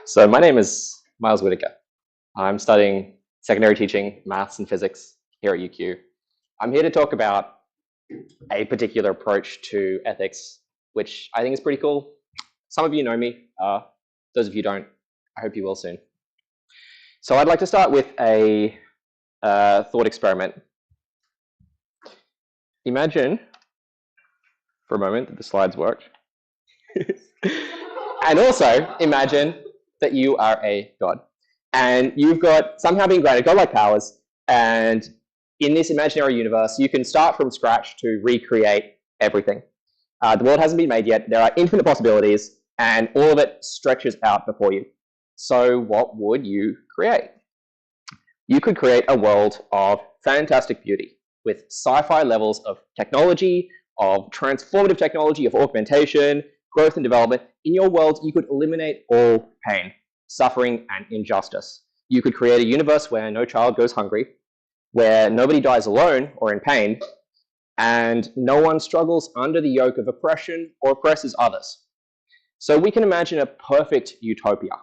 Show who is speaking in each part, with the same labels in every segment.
Speaker 1: So my name is Miles Whiticker. I'm studying secondary teaching, maths and physics here at UQ. I'm here to talk about a particular approach to ethics, which I think is pretty cool. Some of you know me. Those of you don't, I hope you will soon. So I'd like to start with a thought experiment. Imagine for a moment that the slides worked. And also imagine that you are a god and you've got somehow been granted godlike powers, and in this imaginary universe you can start from scratch to recreate everything. The world hasn't been made yet. There are infinite possibilities and all of it stretches out before you. So what would you create? You could create a world of fantastic beauty with sci-fi levels of technology, of transformative technology, of augmentation, growth and development. In your world, you could eliminate all pain, suffering, and injustice. You could create a universe where no child goes hungry, where nobody dies alone or in pain, and no one struggles under the yoke of oppression or oppresses others. So we can imagine a perfect utopia,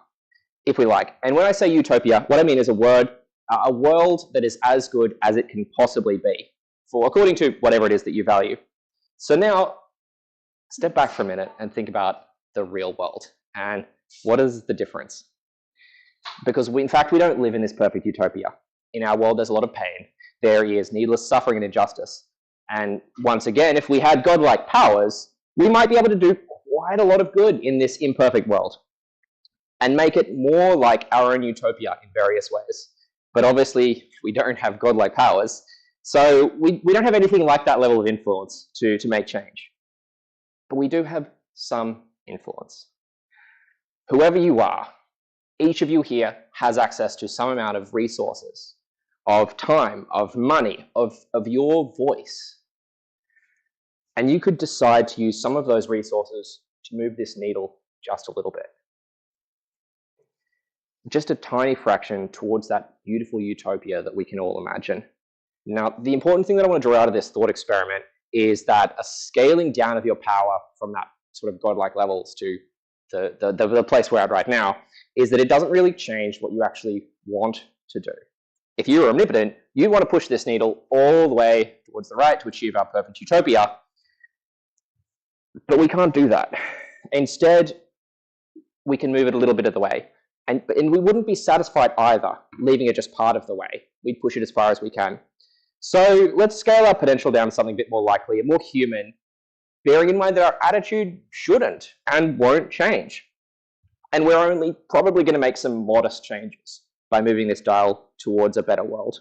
Speaker 1: if we like. And when I say utopia, what I mean is a world that is as good as it can possibly be, according to whatever it is that you value. So now, step back for a minute and think about the real world and what is the difference? Because in fact, we don't live in this perfect utopia. In our world, there's a lot of pain. There is needless suffering and injustice. And once again, if we had godlike powers, we might be able to do quite a lot of good in this imperfect world and make it more like our own utopia in various ways. But obviously, we don't have godlike powers, so we don't have anything like that level of influence to make change. But we do have some influence. Whoever you are, each of you here has access to some amount of resources, of time, of money, of your voice. And you could decide to use some of those resources to move this needle just a little bit. Just a tiny fraction towards that beautiful utopia that we can all imagine. Now, the important thing that I want to draw out of this thought experiment is that a scaling down of your power from that sort of godlike levels to the place we're at right now is that it doesn't really change what you actually want to do. If you're omnipotent, you want to push this needle all the way towards the right to achieve our perfect utopia, but we can't do that. Instead, we can move it a little bit of the way. And we wouldn't be satisfied either, leaving it just part of the way. We'd push it as far as we can. So let's scale our potential down to something a bit more likely and more human, bearing in mind that our attitude shouldn't and won't change. And we're only probably going to make some modest changes by moving this dial towards a better world.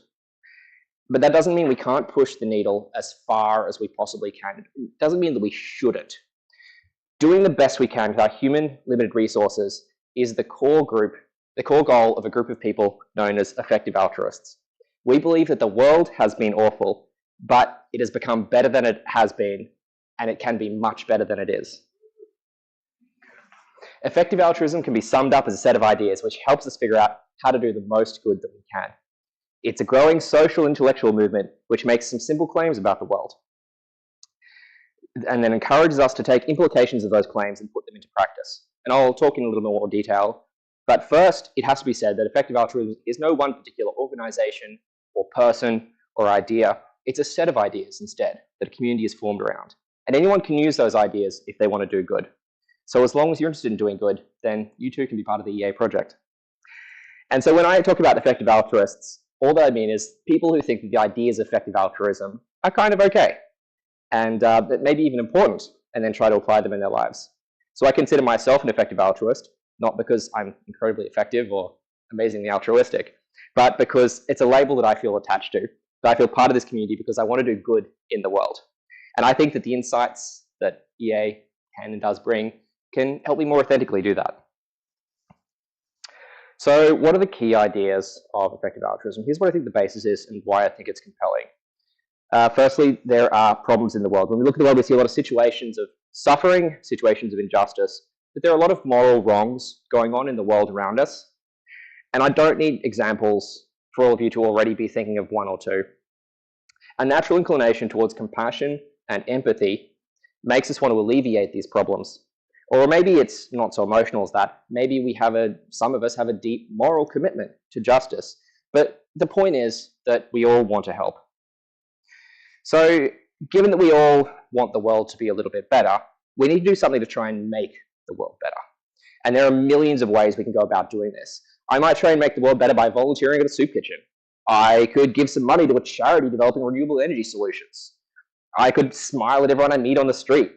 Speaker 1: But that doesn't mean we can't push the needle as far as we possibly can. It doesn't mean that we shouldn't. Doing the best we can with our human limited resources is the core goal of a group of people known as effective altruists. We believe that the world has been awful, but it has become better than it has been, and it can be much better than it is. Effective altruism can be summed up as a set of ideas which helps us figure out how to do the most good that we can. It's a growing social intellectual movement which makes some simple claims about the world and then encourages us to take implications of those claims and put them into practice. And I'll talk in a little more detail. But first, it has to be said that effective altruism is no one particular organization or person or idea. It's a set of ideas instead that a community is formed around. And anyone can use those ideas if they want to do good. So as long as you're interested in doing good, then you too can be part of the EA project. And so when I talk about effective altruists, all that I mean is people who think that the ideas of effective altruism are kind of okay and that maybe even important, and then try to apply them in their lives. So I consider myself an effective altruist, not because I'm incredibly effective or amazingly altruistic, but because it's a label that I feel attached to, that I feel part of this community because I want to do good in the world. And I think that the insights that EA can and does bring can help me more authentically do that. So what are the key ideas of effective altruism? Here's what I think the basis is and why I think it's compelling. Firstly, there are problems in the world. When we look at the world, we see a lot of situations of suffering, situations of injustice, but there are a lot of moral wrongs going on in the world around us. And I don't need examples for all of you to already be thinking of one or two. A natural inclination towards compassion and empathy makes us want to alleviate these problems. Or maybe it's not so emotional as that. Maybe some of us have a deep moral commitment to justice. But the point is that we all want to help. So given that we all want the world to be a little bit better, we need to do something to try and make the world better. And there are millions of ways we can go about doing this. I might try and make the world better by volunteering at a soup kitchen. I could give some money to a charity developing renewable energy solutions. I could smile at everyone I meet on the street,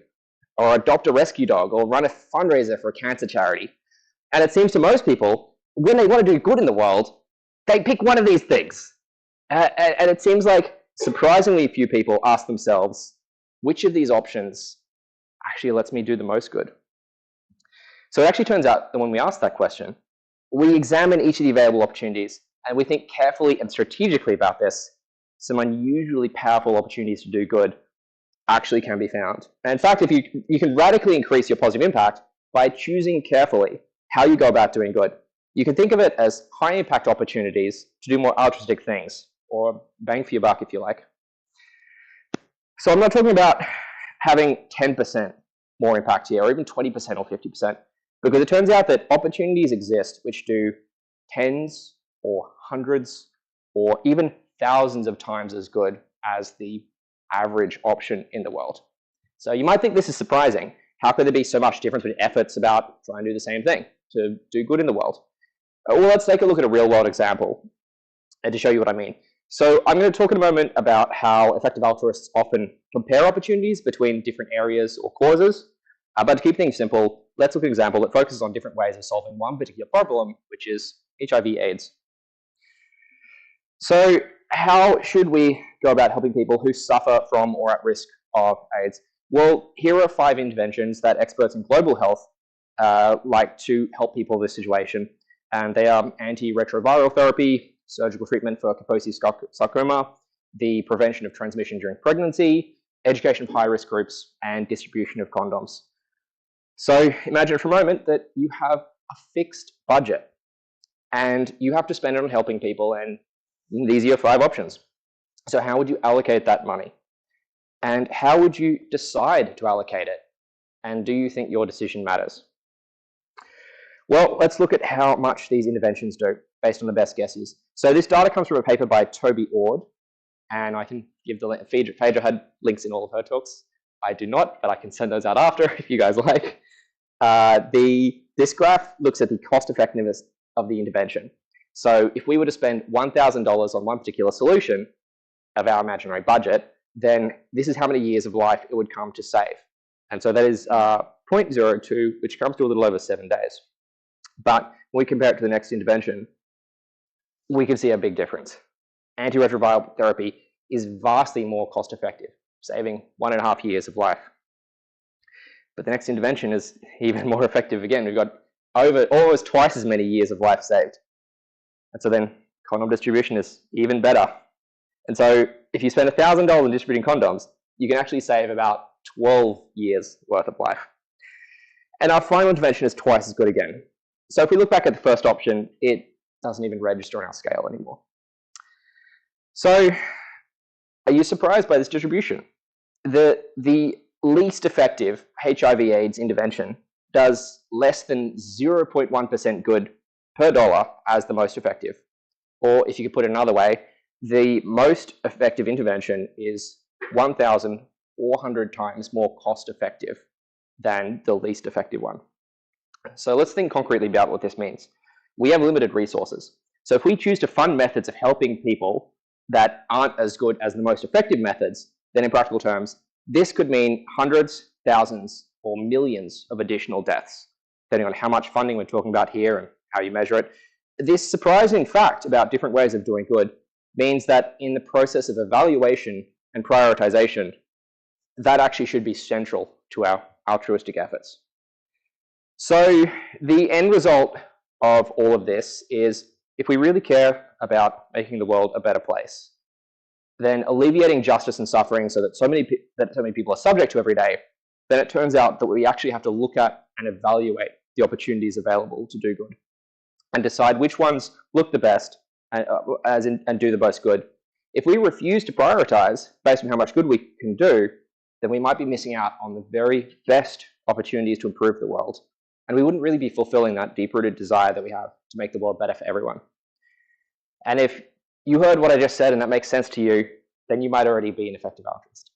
Speaker 1: or adopt a rescue dog, or run a fundraiser for a cancer charity. And it seems to most people, when they want to do good in the world, they pick one of these things. And it seems like surprisingly few people ask themselves, which of these options actually lets me do the most good? So it actually turns out that when we ask that question, we examine each of the available opportunities and we think carefully and strategically about this. Some unusually powerful opportunities to do good actually can be found. And in fact, if you can radically increase your positive impact by choosing carefully how you go about doing good. You can think of it as high impact opportunities to do more altruistic things, or bang for your buck if you like. So I'm not talking about having 10% more impact here, or even 20% or 50%, because it turns out that opportunities exist which do tens or hundreds or even thousands of times as good as the average option in the world. So you might think this is surprising. How could there be so much difference in efforts about trying to do the same thing, to do good in the world? Well, let's take a look at a real world example and to show you what I mean. So I'm going to talk in a moment about how effective altruists often compare opportunities between different areas or causes. But to keep things simple, let's look at an example that focuses on different ways of solving one particular problem, which is HIV/AIDS. So how should we go about helping people who suffer from or at risk of AIDS? Well, here are 5 interventions that experts in global health like to help people in this situation. And they are antiretroviral therapy, surgical treatment for Kaposi sarcoma, the prevention of transmission during pregnancy, education of high-risk groups, and distribution of condoms. So imagine for a moment that you have a fixed budget and you have to spend it on helping people, and these are your 5 options. So how would you allocate that money? And how would you decide to allocate it? And do you think your decision matters? Well, let's look at how much these interventions do based on the best guesses. So this data comes from a paper by Toby Ord, and I can give the link. Phaedra had links in all of her talks. I do not, but I can send those out after if you guys like. This graph looks at the cost effectiveness of the intervention. So if we were to spend $1,000 on one particular solution of our imaginary budget, then this is how many years of life it would come to save. And so that is 0.02, which comes to a little over 7 days. But when we compare it to the next intervention, we can see a big difference. Antiretroviral therapy is vastly more cost effective, saving 1.5 years of life. But the next intervention is even more effective again. We've got almost twice as many years of life saved. And so then condom distribution is even better. And so if you spend $1,000 on distributing condoms, you can actually save about 12 years worth of life. And our final intervention is twice as good again. So if we look back at the first option, it doesn't even register on our scale anymore. So are you surprised by this distribution? The least effective HIV/AIDS intervention does less than 0.1% good per dollar as the most effective. Or if you could put it another way, the most effective intervention is 1,400 times more cost effective than the least effective one. So let's think concretely about what this means. We have limited resources. So if we choose to fund methods of helping people that aren't as good as the most effective methods, then in practical terms, this could mean hundreds, thousands, or millions of additional deaths, depending on how much funding we're talking about here and how you measure it. This surprising fact about different ways of doing good means that in the process of evaluation and prioritization, that actually should be central to our altruistic efforts. So the end result of all of this is, if we really care about making the world a better place, then alleviating justice and suffering so that so many people are subject to every day, then it turns out that we actually have to look at and evaluate the opportunities available to do good and decide which ones look the best and do the most good. If we refuse to prioritize based on how much good we can do, then we might be missing out on the very best opportunities to improve the world. And we wouldn't really be fulfilling that deep-rooted desire that we have to make the world better for everyone. And if you heard what I just said and that makes sense to you, then you might already be an effective altruist.